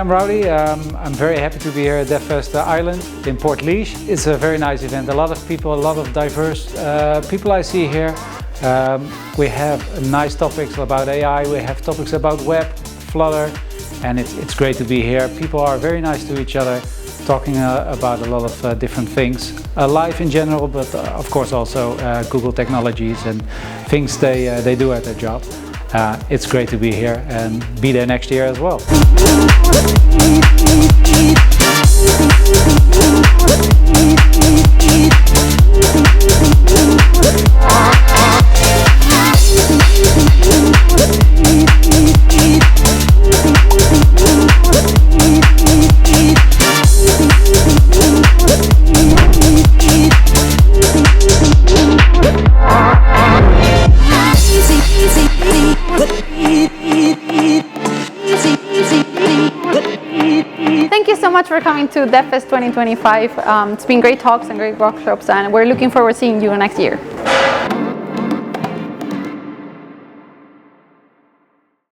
I'm Rowdy. I'm very happy to be here at DevFest Ireland in Portlaoise. It's a very nice event. A lot of people, a lot of diverse people I see here. We have nice topics about AI, we have topics about web, Flutter, and it's great to be here. People are very nice to each other, talking about a lot of different things. Live in general, but of course also Google technologies and things they do at their job. It's great to be here and be there next year as well. Thank you so much for coming to DevFest 2025. It's been great talks and great workshops, and we're looking forward to seeing you next year.